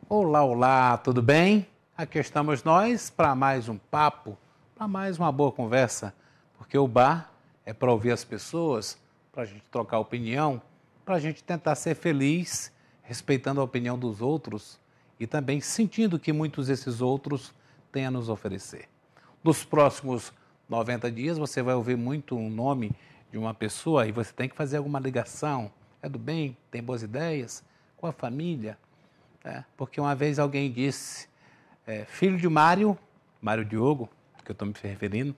Olá, olá, tudo bem? Aqui estamos nós para mais um papo, para mais uma boa conversa, porque o bar é para ouvir as pessoas, para a gente trocar opinião, para a gente tentar ser feliz, respeitando a opinião dos outros e também sentindo que muitos desses outros têm a nos oferecer. Nos próximos 90 dias você vai ouvir muito um nome de uma pessoa e você tem que fazer alguma ligação. É do bem? Tem boas ideias? Com a família? Porque uma vez alguém disse, filho de Mário Diogo, que eu estou me referindo,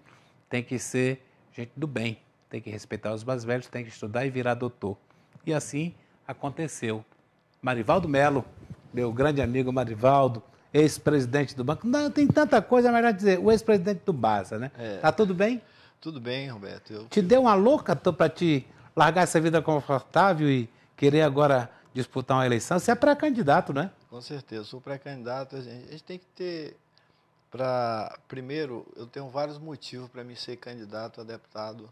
tem que ser gente do bem, tem que respeitar os mais velhos, tem que estudar e virar doutor. E assim aconteceu. Marivaldo Melo, meu grande amigo Marivaldo, ex-presidente do banco, não tem tanta coisa, é melhor dizer, o ex-presidente do Barça, né? Tá tudo bem? Tudo bem, Roberto. Te deu uma louca para te largar essa vida confortável e querer agora disputar uma eleição? Você é pré-candidato, né? Com certeza, sou pré-candidato. A gente tem que ter, primeiro, eu tenho vários motivos para me ser candidato a deputado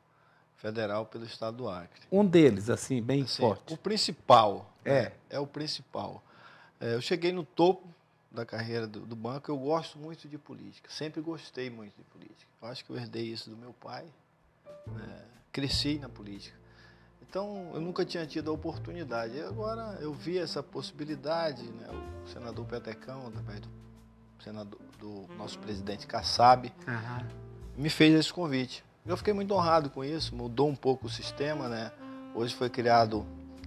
federal pelo estado do Acre. Um deles, assim, bem forte. O principal, é o principal. Eu cheguei no topo da carreira do banco, eu gosto muito de política, sempre gostei muito de política. Eu acho que eu herdei isso do meu pai, cresci na política. Então, eu nunca tinha tido a oportunidade. E agora eu vi essa possibilidade, né? O senador Petecão, através do nosso presidente Kassab, me fez esse convite. Eu fiquei muito honrado com isso, mudou um pouco o sistema, né? Hoje foi criado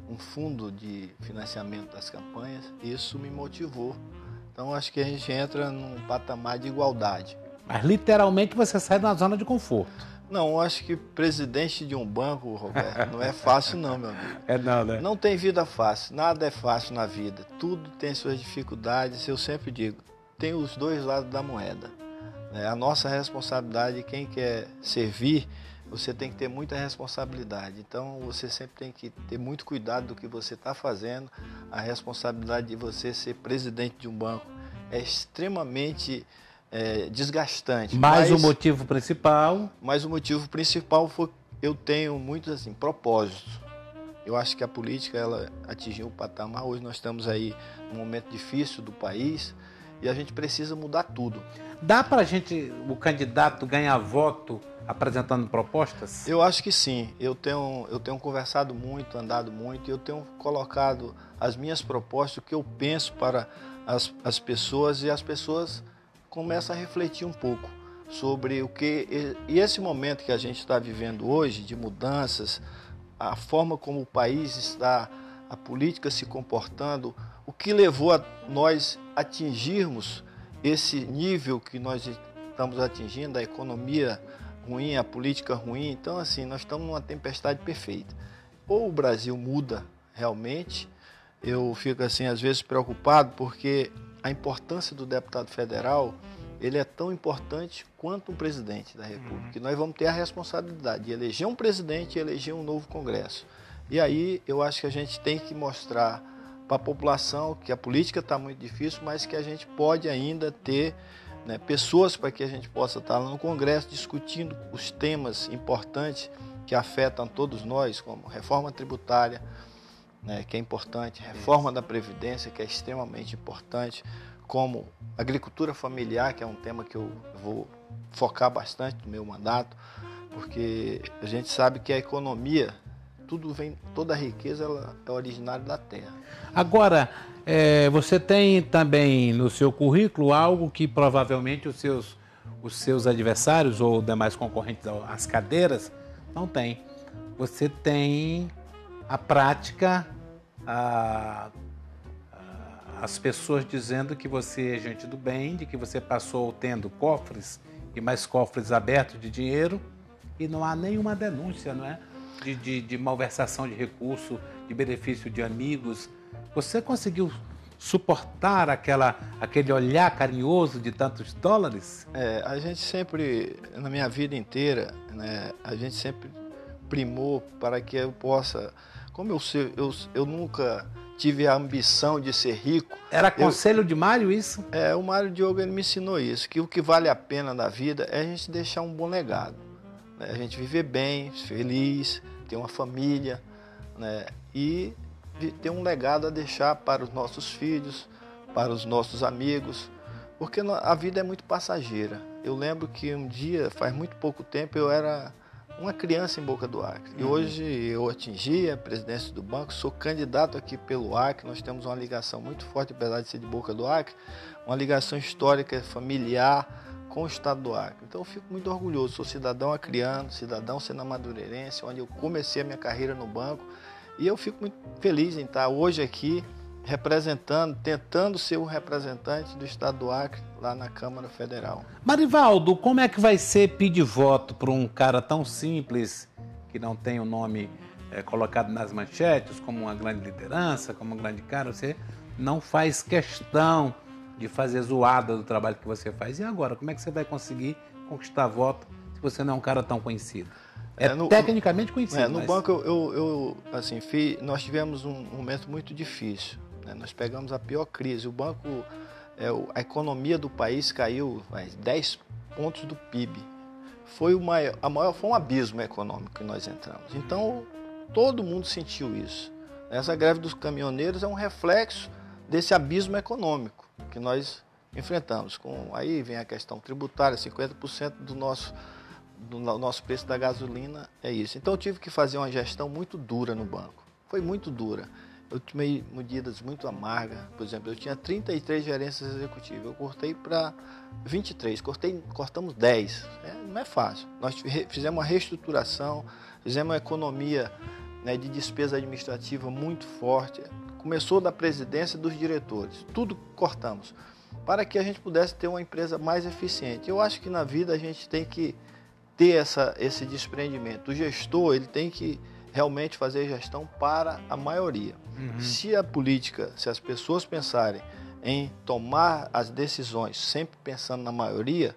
um fundo de financiamento das campanhas e isso me motivou. Então, acho que a gente entra num patamar de igualdade. Mas, literalmente, você sai da zona de conforto. Não, eu acho que presidente de um banco, Roberto, não é fácil não, meu amigo. Não, né? Não tem vida fácil, nada é fácil na vida. Tudo tem suas dificuldades, eu sempre digo, tem os dois lados da moeda. A nossa responsabilidade, quem quer servir, você tem que ter muita responsabilidade. Então, você sempre tem que ter muito cuidado do que você está fazendo. A responsabilidade de você ser presidente de um banco é extremamente desgastante. Mas o motivo principal... Mas o motivo principal foi que eu tenho muitos assim, propósitos. Eu acho que a política ela atingiu o patamar. Hoje nós estamos aí num momento difícil do país e a gente precisa mudar tudo. Dá para a gente, o candidato, ganhar voto apresentando propostas? Eu acho que sim. Eu tenho conversado muito, andado muito e eu tenho colocado as minhas propostas, o que eu penso para as pessoas e as pessoas começa a refletir um pouco sobre o que... E esse momento que a gente está vivendo hoje, de mudanças, a forma como o país está, a política se comportando, o que levou a nós atingirmos esse nível que nós estamos atingindo, a economia ruim, a política ruim. Então, assim, nós estamos numa tempestade perfeita. Ou o Brasil muda realmente, eu fico, assim, às vezes preocupado, porque a importância do deputado federal, ele é tão importante quanto um presidente da República. E nós vamos ter a responsabilidade de eleger um presidente e eleger um novo Congresso. E aí eu acho que a gente tem que mostrar para a população que a política está muito difícil, mas que a gente pode ainda ter pessoas para que a gente possa estar lá no Congresso discutindo os temas importantes que afetam todos nós, como reforma tributária, que é importante, reforma da Previdência, que é extremamente importante, como agricultura familiar, que é um tema que eu vou focar bastante no meu mandato, porque a gente sabe que a economia, toda a riqueza ela é originária da terra. Agora, você tem também no seu currículo algo que provavelmente os seus adversários ou demais concorrentes às cadeiras não têm. Você tem a prática, as pessoas dizendo que você é gente do bem, de que você passou tendo cofres e mais cofres abertos de dinheiro e não há nenhuma denúncia, não é? De malversação de recurso, de benefício de amigos. Você conseguiu suportar aquele olhar carinhoso de tantos dólares? A gente sempre, na minha vida inteira, a gente sempre primou para que eu possa... Como eu nunca tive a ambição de ser rico... Era conselho de Mário isso? O Mário Diogo ele me ensinou isso, que o que vale a pena na vida é a gente deixar um bom legado. A gente viver bem, feliz, ter uma família, e ter um legado a deixar para os nossos filhos, para os nossos amigos, porque a vida é muito passageira. Eu lembro que um dia, faz muito pouco tempo, eu era uma criança em Boca do Acre. E hoje eu atingi a presidência do banco, sou candidato aqui pelo Acre, nós temos uma ligação muito forte, apesar de ser de Boca do Acre, uma ligação histórica, familiar com o estado do Acre. Então eu fico muito orgulhoso, sou cidadão acreano, cidadão senamadureirense, onde eu comecei a minha carreira no banco, e eu fico muito feliz em estar hoje aqui representando, tentando ser um representante do estado do Acre lá na Câmara Federal. Marivaldo, como é que vai ser pedir voto para um cara tão simples, que não tem o nome colocado nas manchetes, como uma grande liderança, como um grande cara? Você não faz questão de fazer zoada do trabalho que você faz. E agora, como é que você vai conseguir conquistar voto se você não é um cara tão conhecido? Tecnicamente conhecido. No banco, nós tivemos um momento muito difícil. Nós pegamos a pior crise. O banco, a economia do país caiu 10 pontos do PIB. Foi um abismo econômico que nós entramos. Então, todo mundo sentiu isso. Essa greve dos caminhoneiros é um reflexo desse abismo econômico que nós enfrentamos. Aí vem a questão tributária, 50% do nosso preço da gasolina é isso. Então, eu tive que fazer uma gestão muito dura no banco. Foi muito dura. Eu tomei medidas muito amargas. Por exemplo, eu tinha 33 gerências executivas. Eu cortei para 23. Cortamos 10. Não é fácil. Nós fizemos uma reestruturação, fizemos uma economia, de despesa administrativa muito forte. Começou da presidência dos diretores. Tudo cortamos para que a gente pudesse ter uma empresa mais eficiente. Eu acho que na vida a gente tem que ter esse desprendimento. O gestor, ele tem que realmente fazer gestão para a maioria. Se as pessoas pensarem em tomar as decisões sempre pensando na maioria,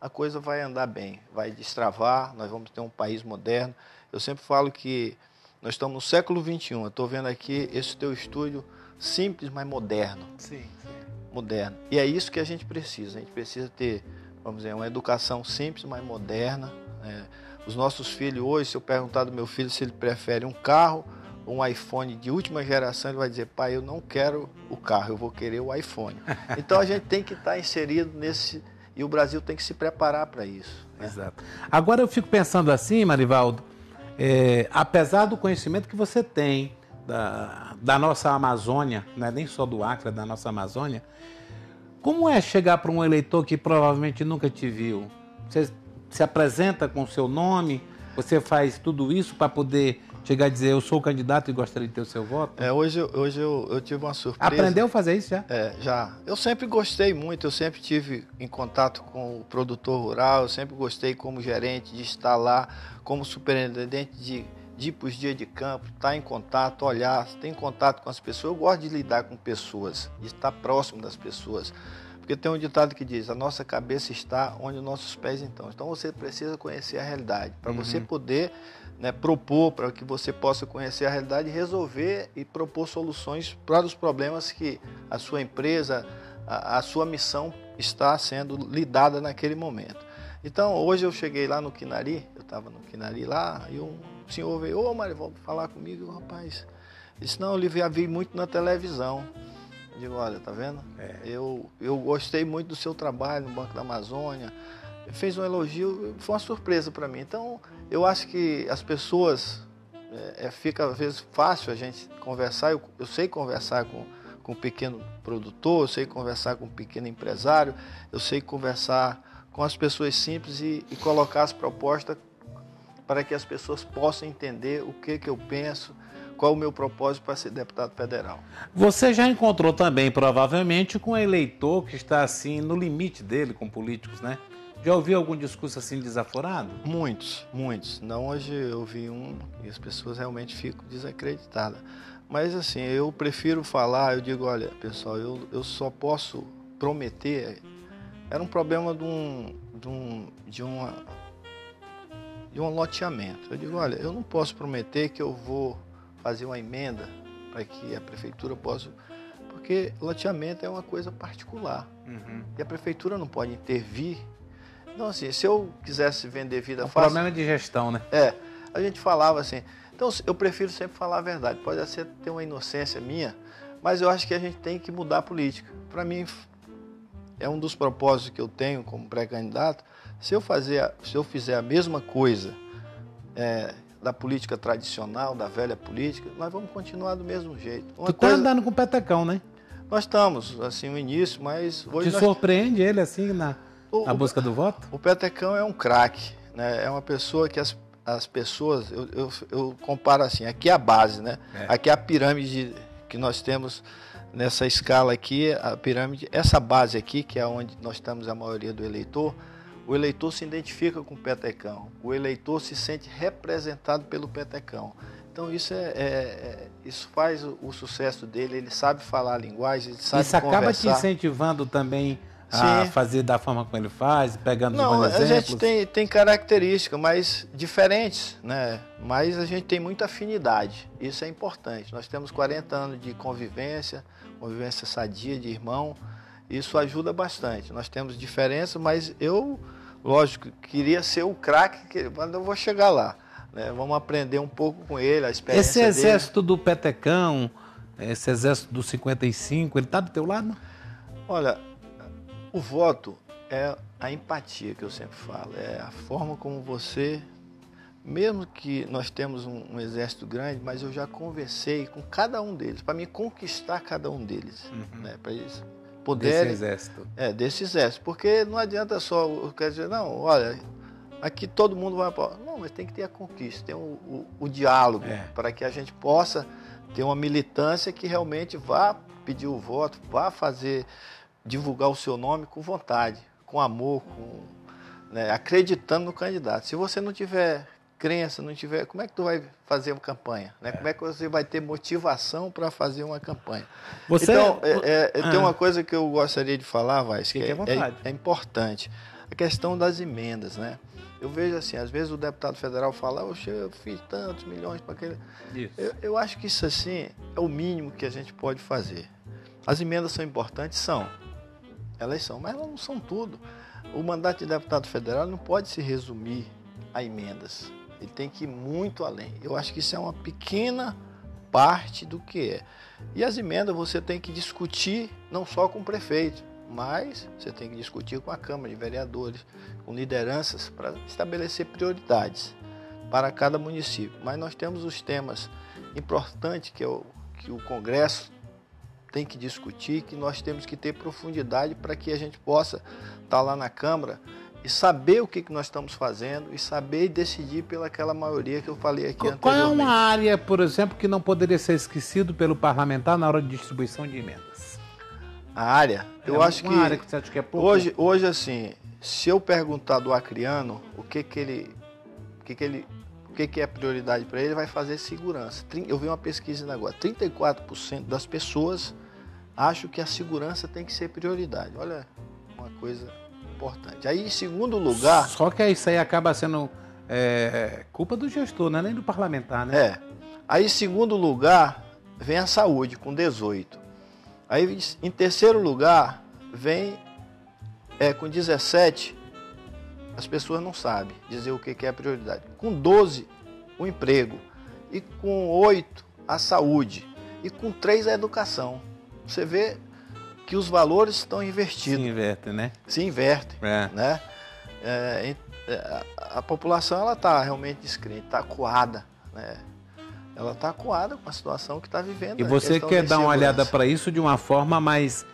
a coisa vai andar bem, vai destravar, nós vamos ter um país moderno. Eu sempre falo que nós estamos no século XXI, eu estou vendo aqui esse teu estúdio simples, mas moderno. Sim. Moderno. E é isso que a gente precisa ter, vamos dizer, uma educação simples, mas moderna. Os nossos filhos hoje, se eu perguntar do meu filho se ele prefere um carro ou um iPhone de última geração, ele vai dizer: pai, eu não quero o carro, eu vou querer o iPhone. Então a gente tem que estar inserido nesse, e o Brasil tem que se preparar para isso. Exato. Agora eu fico pensando assim, Marivaldo, apesar do conhecimento que você tem da nossa Amazônia, não é nem só do Acre, é da nossa Amazônia, como é chegar para um eleitor que provavelmente nunca te viu? Você se apresenta com o seu nome, você faz tudo isso para poder chegar e dizer: eu sou o candidato e gostaria de ter o seu voto? Hoje eu tive uma surpresa. Aprendeu a fazer isso já? Já. Eu sempre gostei muito, eu sempre tive em contato com o produtor rural, eu sempre gostei como gerente de estar lá, como superintendente de ir para os dias de campo, estar em contato, olhar, ter contato com as pessoas. Eu gosto de lidar com pessoas, de estar próximo das pessoas. Porque tem um ditado que diz: a nossa cabeça está onde os nossos pés estão. Então você precisa conhecer a realidade. Para você poder propor, para que você possa conhecer a realidade e resolver e propor soluções para os problemas que a sua empresa, a sua missão está sendo lidada naquele momento. Então hoje eu cheguei lá no Quinari, eu estava no Quinari lá, e um senhor veio: ô Marivaldo, falar comigo. Eu, rapaz, disse: não, eu já vi muito na televisão. Eu digo: olha, tá vendo? Eu gostei muito do seu trabalho no Banco da Amazônia. Fez um elogio, foi uma surpresa para mim. Então, eu acho que as pessoas, fica às vezes fácil a gente conversar. Eu sei conversar com um pequeno produtor, eu sei conversar com um pequeno empresário, eu sei conversar com as pessoas simples e colocar as propostas para que as pessoas possam entender o que eu penso, qual é o meu propósito para ser deputado federal. Você já encontrou também, provavelmente, com um eleitor que está assim no limite dele com políticos, né? Já ouviu algum discurso assim desaforado? Muitos. Não, hoje eu vi um e as pessoas realmente ficam desacreditadas. Mas assim, eu prefiro falar, eu digo: olha, pessoal, eu só posso prometer. Era um problema de um loteamento. Eu digo: olha, eu não posso prometer que eu vou fazer uma emenda para que a prefeitura possa... Porque loteamento é uma coisa particular. E a prefeitura não pode intervir. Então, assim, se eu quisesse vender vida fácil... problema de gestão, né? A gente falava assim... Então, eu prefiro sempre falar a verdade. Pode ser ter uma inocência minha, Mas eu acho que a gente tem que mudar a política. Para mim, é um dos propósitos que eu tenho como pré-candidato. Se eu fizer a mesma coisa da política tradicional, da velha política, nós vamos continuar do mesmo jeito. Tu tá andando com o petecão, né? Nós estamos, assim, no início, mas hoje... Te surpreende ele, assim, na busca do voto? O petecão é um craque, né? É uma pessoa que as pessoas... Eu comparo assim, aqui é a base, né? Aqui é a pirâmide que nós temos nessa escala aqui, a pirâmide, essa base aqui, que é onde nós estamos a maioria do eleitor, o eleitor se identifica com o petecão, o eleitor se sente representado pelo petecão. Então isso faz o sucesso dele, ele sabe falar a linguagem, ele sabe conversar. Isso acaba te incentivando também a fazer da forma como ele faz, pegando os bons exemplos? A gente tem características mais diferentes, né? Mas a gente tem muita afinidade, isso é importante. Nós temos 40 anos de convivência sadia, de irmão, isso ajuda bastante. Nós temos diferença, mas eu, lógico, queria ser o craque, mas eu vou chegar lá. Né? Vamos aprender um pouco com ele, a experiência dele. Esse exército do petecão, esse exército do 55, ele está do teu lado? Olha, o voto é a empatia que eu sempre falo, é a forma como você, mesmo que nós temos um exército grande, mas eu já conversei com cada um deles, para me conquistar cada um deles, né? Para eles poderem... Desse exército. Desse exército, porque não adianta só, quer dizer, não, olha... Aqui todo mundo vai... Não, mas tem que ter a conquista, tem o diálogo, para que a gente possa ter uma militância que realmente vá pedir o voto, vá divulgar o seu nome com vontade, com amor, né, acreditando no candidato. Se você não tiver crença, como é que tu vai fazer uma campanha? Né? Como é que você vai ter motivação para fazer uma campanha? Então, tem uma coisa que eu gostaria de falar, Vaz, que é importante. A questão das emendas, né? Eu vejo assim, às vezes o deputado federal fala, eu fiz tantos milhões para aquele... Eu acho que isso assim é o mínimo que a gente pode fazer. As emendas são importantes? Elas são, mas elas não são tudo. O mandato de deputado federal não pode se resumir a emendas. Ele tem que ir muito além. Eu acho que isso é uma pequena parte do que é. E as emendas você tem que discutir não só com o prefeito, mas você tem que discutir com a Câmara de Vereadores, com lideranças, para estabelecer prioridades para cada município. Mas nós temos os temas importantes que o Congresso tem que discutir, que nós temos que ter profundidade para que a gente possa estar lá na Câmara e saber o que nós estamos fazendo e saber decidir pelaquela maioria que eu falei aqui anteriormente. Qual é uma área, por exemplo, que não poderia ser esquecido pelo parlamentar na hora de distribuição de emendas? A área? Eu acho que área que você acha que é pouco? Hoje, assim, se eu perguntar do acriano o que é prioridade para ele, vai fazer segurança. Eu vi uma pesquisa agora, 34% das pessoas acham que a segurança tem que ser prioridade. Olha, uma coisa importante. Aí, em segundo lugar... Só que isso aí acaba sendo culpa do gestor, não é nem do parlamentar, né? Aí, em segundo lugar, vem a saúde, com 18%. Aí, em terceiro lugar, vem com 17%, as pessoas não sabem dizer o que é a prioridade. Com 12%, o emprego. E com 8%, a saúde. E com 3%, a educação. Você vê que os valores estão invertidos. Se invertem, né? Se invertem, né? A população está realmente descrente, está acuada, né? Ela está acuada com a situação que está vivendo. E você quer dar uma olhada para isso de uma forma mais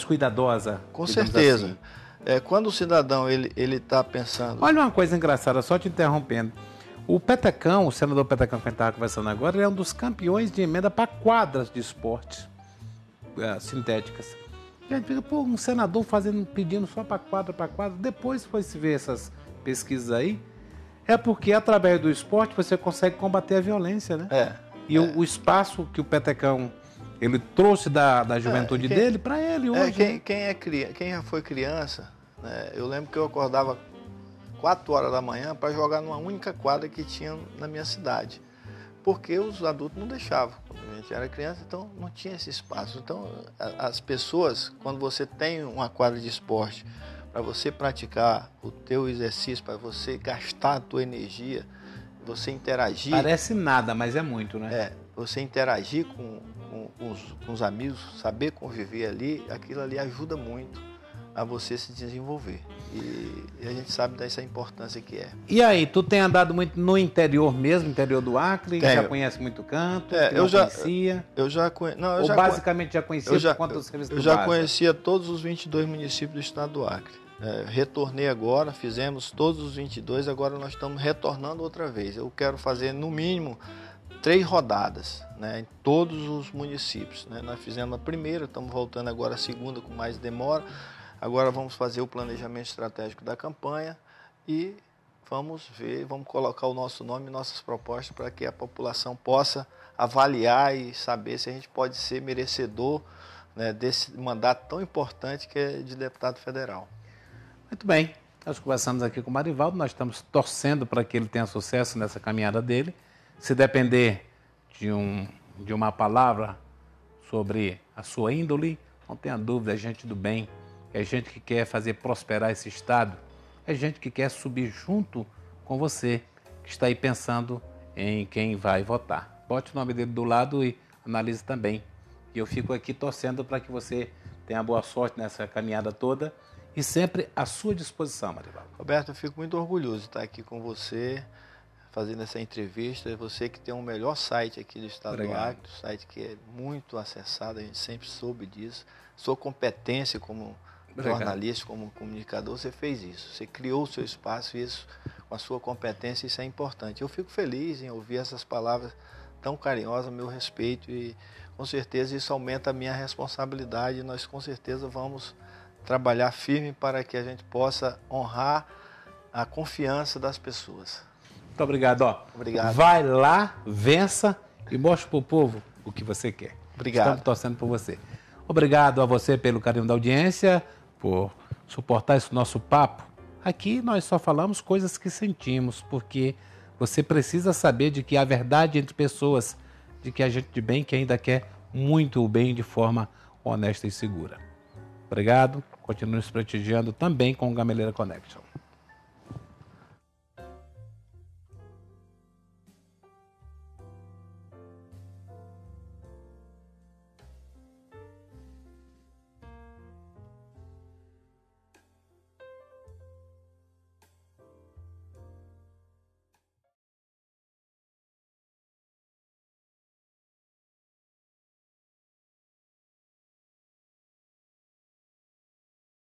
cuidadosa? Com certeza. Assim. Quando o cidadão ele está pensando... Olha uma coisa engraçada, só te interrompendo. O Petecão, o senador Petecão que a gente estava conversando agora, ele é um dos campeões de emenda para quadras de esporte sintéticas. E a gente fica, um senador pedindo só para quadra. Depois foi se ver essas pesquisas aí. É porque através do esporte você consegue combater a violência, né? E o espaço que o Petecão ele trouxe da juventude dele para ele hoje. Quem já foi criança, né? Eu lembro que eu acordava 4 horas da manhã para jogar numa única quadra que tinha na minha cidade. Porque os adultos não deixavam. Quando a gente era criança, então não tinha esse espaço. Então as pessoas, quando você tem uma quadra de esporte, para você praticar o teu exercício, para você gastar a tua energia, você interagir... Parece nada, mas é muito, né? você interagir com os amigos, saber conviver ali, aquilo ali ajuda muito a você se desenvolver. E a gente sabe dessa importância que é. E aí, tu tem andado muito no interior mesmo, interior do Acre? Tenho. Já conhece muito canto? Conhecia? Basicamente já conhecia por conta do serviço do Eu já BASA? conhecia todos os 22 municípios do estado do Acre. Retornei agora, fizemos todos os 22, agora nós estamos retornando outra vez. Eu quero fazer no mínimo 3 rodadas, né, em todos os municípios. Né? Nós fizemos a primeira, estamos voltando agora a segunda com mais demora. Agora vamos fazer o planejamento estratégico da campanha e vamos ver, vamos colocar o nosso nome e nossas propostas para que a população possa avaliar e saber se a gente pode ser merecedor, né, desse mandato tão importante que é de deputado federal. Muito bem, nós conversamos aqui com o Marivaldo, nós estamos torcendo para que ele tenha sucesso nessa caminhada dele. Se depender de uma palavra sobre a sua índole, não tenha dúvida, é gente do bem, é gente que quer fazer prosperar esse estado, é gente que quer subir junto com você, que está aí pensando em quem vai votar. Bote o nome dele do lado e analise também. E eu fico aqui torcendo para que você tenha boa sorte nessa caminhada toda e sempre à sua disposição, Marivaldo. Roberto, eu fico muito orgulhoso de estar aqui com você, fazendo essa entrevista. Você que tem o melhor site aqui do estado do Acre, um site que é muito acessado, a gente sempre soube disso. Sua competência como jornalista, como comunicador, você fez isso. Você criou o seu espaço, isso com a sua competência, isso é importante. Eu fico feliz em ouvir essas palavras tão carinhosas a meu respeito e com certeza isso aumenta a minha responsabilidade e nós com certeza vamos trabalhar firme para que a gente possa honrar a confiança das pessoas. Muito obrigado. Obrigado. Vai lá, vença e mostre para o povo o que você quer. Obrigado. Estamos torcendo por você. Obrigado a você pelo carinho da audiência, por suportar esse nosso papo. Aqui nós só falamos coisas que sentimos, porque você precisa saber de que há verdade entre pessoas, de que há gente de bem que ainda quer muito o bem de forma honesta e segura. Obrigado. Continue nos prestigiando também com o Gameleira Connection.